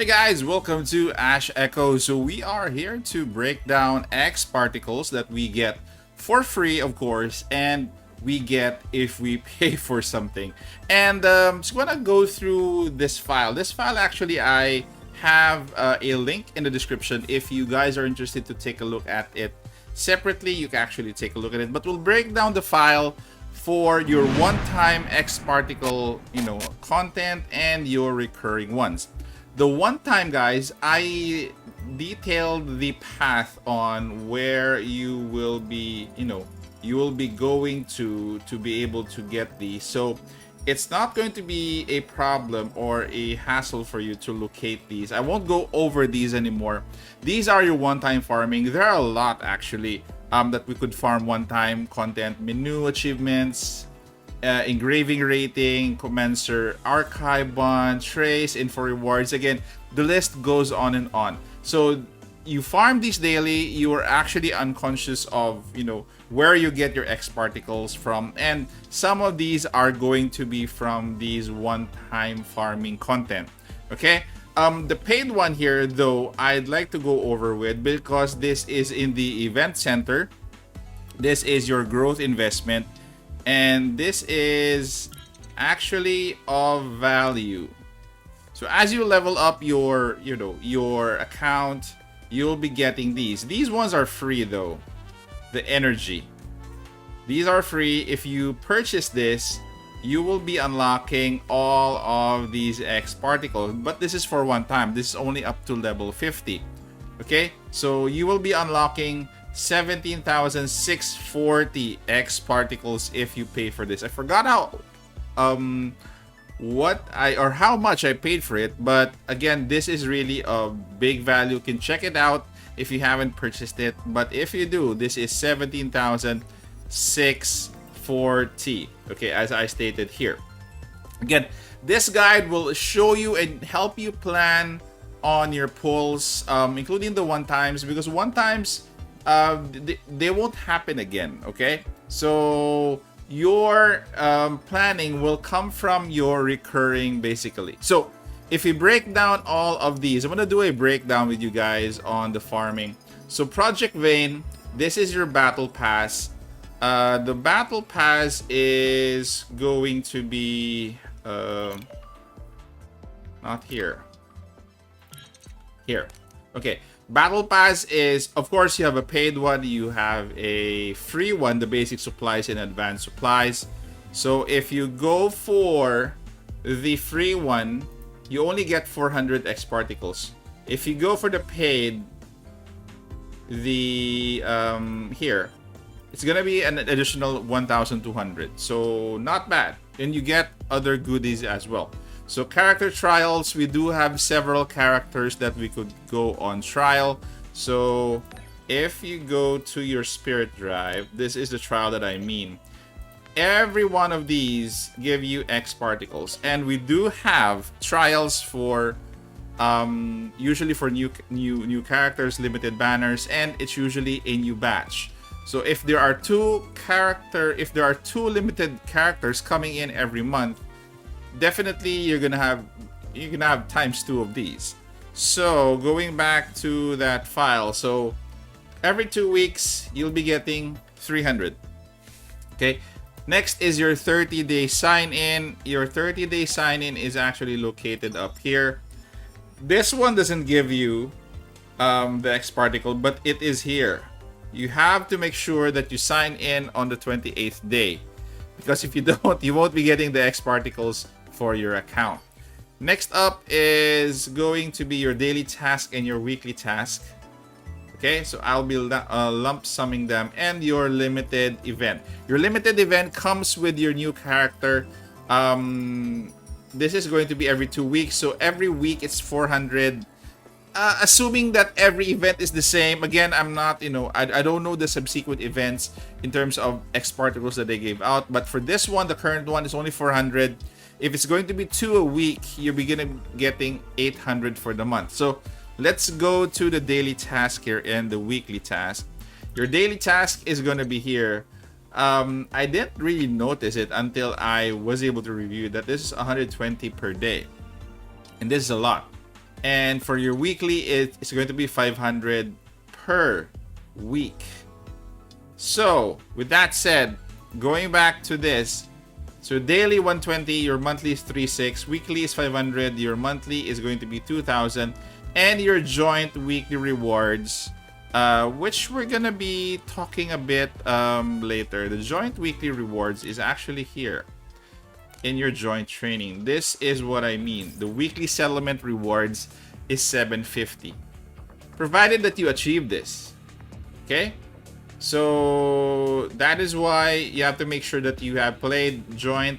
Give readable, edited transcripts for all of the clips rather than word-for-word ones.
Hey guys, welcome to Ash Echo. So we are here to break down X particles that we get for free, of course, and we get if we pay for something. And just wanna go through this file. This file actually I have a link in the description if you guys are interested to take a look at it separately. You can actually take a look at it, but we'll break down the file for your one-time X particle, content and your recurring ones. The one time, guys, I detailed the path on where you will be, you will be going to be able to get these. So it's not going to be a problem or a hassle for you to locate these. I won't go over these anymore. These are your one-time farming. There are a lot actually that we could farm one-time content, menu achievements, engraving rating, commencer, archive bond, trace, info rewards. Again, the list goes on and on. So you farm these daily, you are actually unconscious of, where you get your X particles from. And some of these are going to be from these one-time farming content. Okay? The paid one here, though, I'd like to go over with because this is in the event center. This is your growth investment. And this is actually of value. So as you level up your, your account, you'll be getting these. These ones are free though. The energy. These are free. If you purchase this, you will be unlocking all of these X particles. But this is for one time. This is only up to level 50. Okay? So you will be unlocking 17,640 X particles if you pay for this. I forgot how how much I paid for it, but again, this is really a big value. You can check it out if you haven't purchased it, but if you do, this is 17,640. Okay, as I stated here. Again, this guide will show you and help you plan on your pulls, including the one times, because one times they won't happen again. Okay, so your planning will come from your recurring, basically. So if you break down all of these, I'm gonna do a breakdown with you guys on the farming. So Project Vein, this is your battle pass. The battle pass is going to be not here, here. Okay, battle pass is, of course, you have a paid one, you have a free one, the basic supplies and advanced supplies. So if you go for the free one, you only get 400 X particles. If you go for the paid, the here, it's gonna be an additional 1,200. So not bad, and you get other goodies as well. So character trials, we do have several characters that we could go on trial. So if you go to your spirit drive, this is the trial that I mean. Every one of these give you X particles, and we do have trials for usually for new characters, limited banners, and it's usually a new batch. So if there are two limited characters coming in every month, definitely you're gonna have times 2 of these. So going back to that file, so every 2 weeks you'll be getting 300. Okay, next is your 30-day sign-in. Your 30-day sign-in is actually located up here. This one doesn't give you the X particle, but it is here. You have to make sure that you sign in on the 28th day, because if you don't, you won't be getting the X particles for your account. Next up is going to be your daily task and your weekly task. Okay, so I'll be lump summing them, and your limited event. Your limited event comes with your new character. This is going to be every 2 weeks, so every week it's 400. Assuming that every event is the same. Again, I'm not, I don't know the subsequent events in terms of X particles that they gave out, but for this one, the current one is only 400. If it's going to be 2 a week, you're beginning getting 800 for the month. So let's go to the daily task here and the weekly task. Your daily task is going to be here. I didn't really notice it until I was able to review that this is 120 per day, and this is a lot. And for your weekly, it's going to be 500 per week. So with that said, going back to this, so daily 120, your monthly is 36, weekly is 500, your monthly is going to be 2,000, and your joint weekly rewards, which we're gonna be talking a bit later. The joint weekly rewards is actually here in your joint training. This is what I mean. The weekly settlement rewards is 750, provided that you achieve this. Okay, so that is why you have to make sure that you have played joint,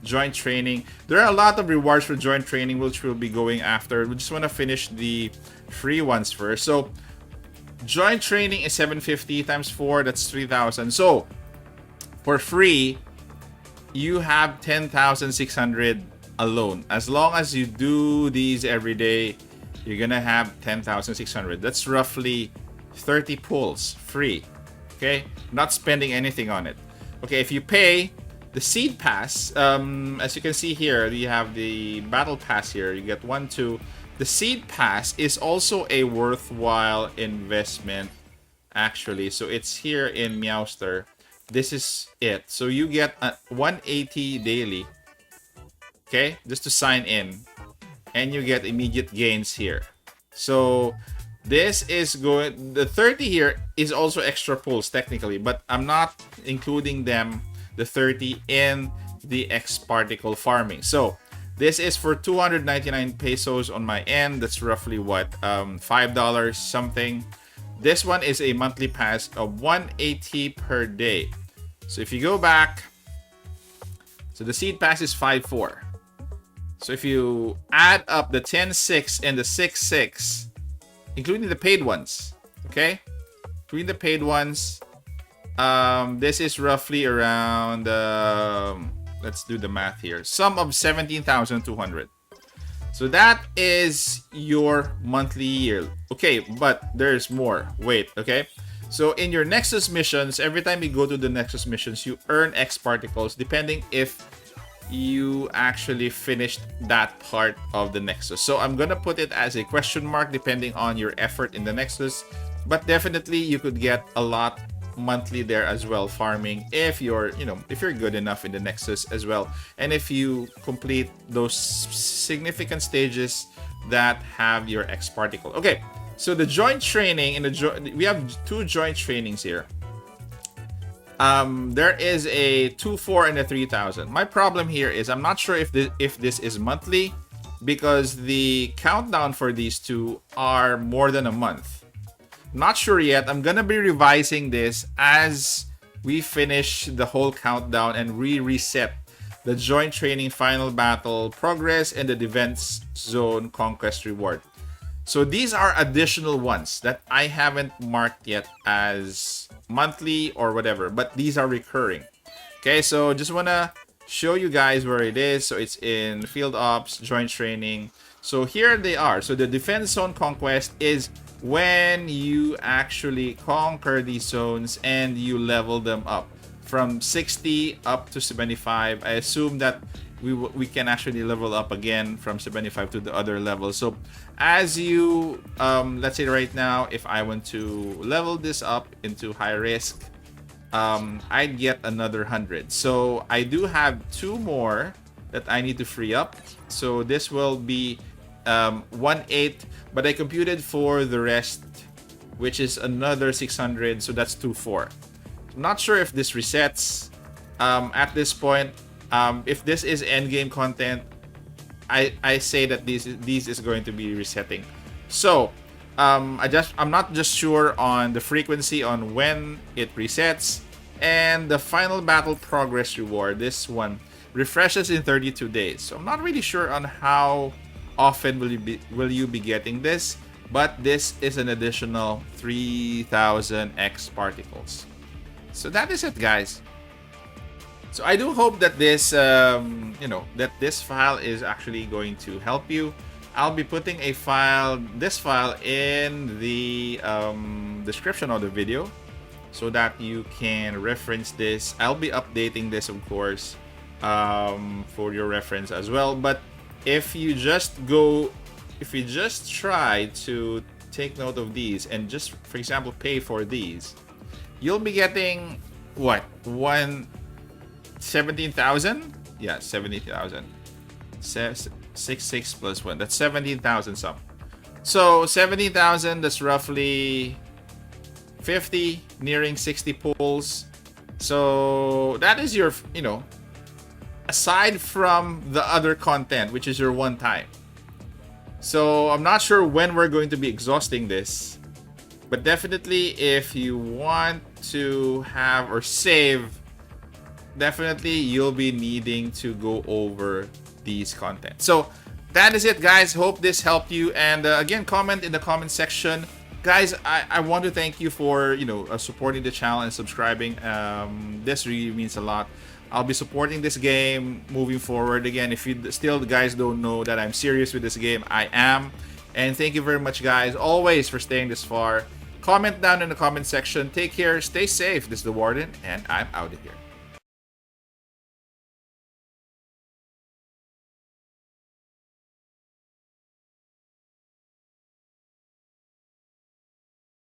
joint training. There are a lot of rewards for joint training, which we'll be going after. We just want to finish the free ones first. So joint training is 750 times 4, that's 3,000. So for free, you have 10,600 alone. As long as you do these every day, you're gonna have 10,600. That's roughly 30 pulls free. Okay, not spending anything on it. Okay, if you pay the seed pass, as you can see here, you have the battle pass here. You get 1, 2. The seed pass is also a worthwhile investment, actually. So it's here in Meowster. This is it. So you get 180 daily. Okay, just to sign in, and you get immediate gains here. So this is going, the 30 here is also extra pulls technically, but I'm not including them, the 30, in the X particle farming. So this is for 299 pesos on my end. That's roughly what, $5 something. This one is a monthly pass of 180 per day. So if you go back, so the seed pass is 5.4. So if you add up the 10.6 and the 6.6, including the paid ones, okay? Including the paid ones, this is roughly around, let's do the math here, sum of 17,200. So that is your monthly yield. Okay, but there's more. Wait, okay? So in your Nexus missions, every time you go to the Nexus missions, you earn X particles depending if you actually finished that part of the Nexus. So I'm gonna put it as a question mark depending on your effort in the Nexus, but definitely you could get a lot monthly there as well, farming, if you're, if you're good enough in the Nexus as well, and if you complete those significant stages that have your X particle. Okay, so the joint training, we have 2 joint trainings here. There is a 2,400 and a 3,000. My problem here is I'm not sure if this is monthly, because the countdown for these two are more than a month. Not sure yet. I'm gonna be revising this as we finish the whole countdown and reset the joint training final battle progress and the defense zone conquest reward. So these are additional ones that I haven't marked yet as monthly or whatever, but these are recurring. Okay, so just wanna show you guys where it is. So it's in field ops, joint training. So here they are. So the defense zone conquest is when you actually conquer these zones and you level them up from 60 up to 75. I assume that we can actually level up again from 75 to the other level. So as you let's say right now, if I want to level this up into high risk, I'd get another 100. So I do have 2 more that I need to free up. So this will be 1/8, but I computed for the rest, which is another 600. So that's 2,400. I'm not sure if this resets at this point. If this is endgame content, I say that this is going to be resetting. So I'm not just sure on the frequency on when it resets. And the final battle progress reward, this one refreshes in 32 days. So I'm not really sure on how often will you be getting this, but this is an additional 3,000 X particles. So that is it, guys. So I do hope that this, that this file is actually going to help you. I'll be putting this file in the description of the video so that you can reference this. I'll be updating this, of course, for your reference as well. But if you just go if you just try to take note of these and just, for example, pay for these, you'll be getting what? 17,000? Yeah, 17,000. 6 plus 1. That's 17,000 something. So 17,000, that's roughly 50, nearing 60 pulls. So that is your, aside from the other content, which is your one time. So I'm not sure when we're going to be exhausting this, but definitely if you want to have or save, definitely you'll be needing to go over these content. So that is it, guys. Hope this helped you. And again, comment in the comment section. Guys, I want to thank you for, supporting the channel and subscribing. This really means a lot. I'll be supporting this game moving forward. Again, if you still guys don't know that I'm serious with this game, I am. And thank you very much, guys, always for staying this far. Comment down in the comment section. Take care. Stay safe. This is the Warden, and I'm out of here.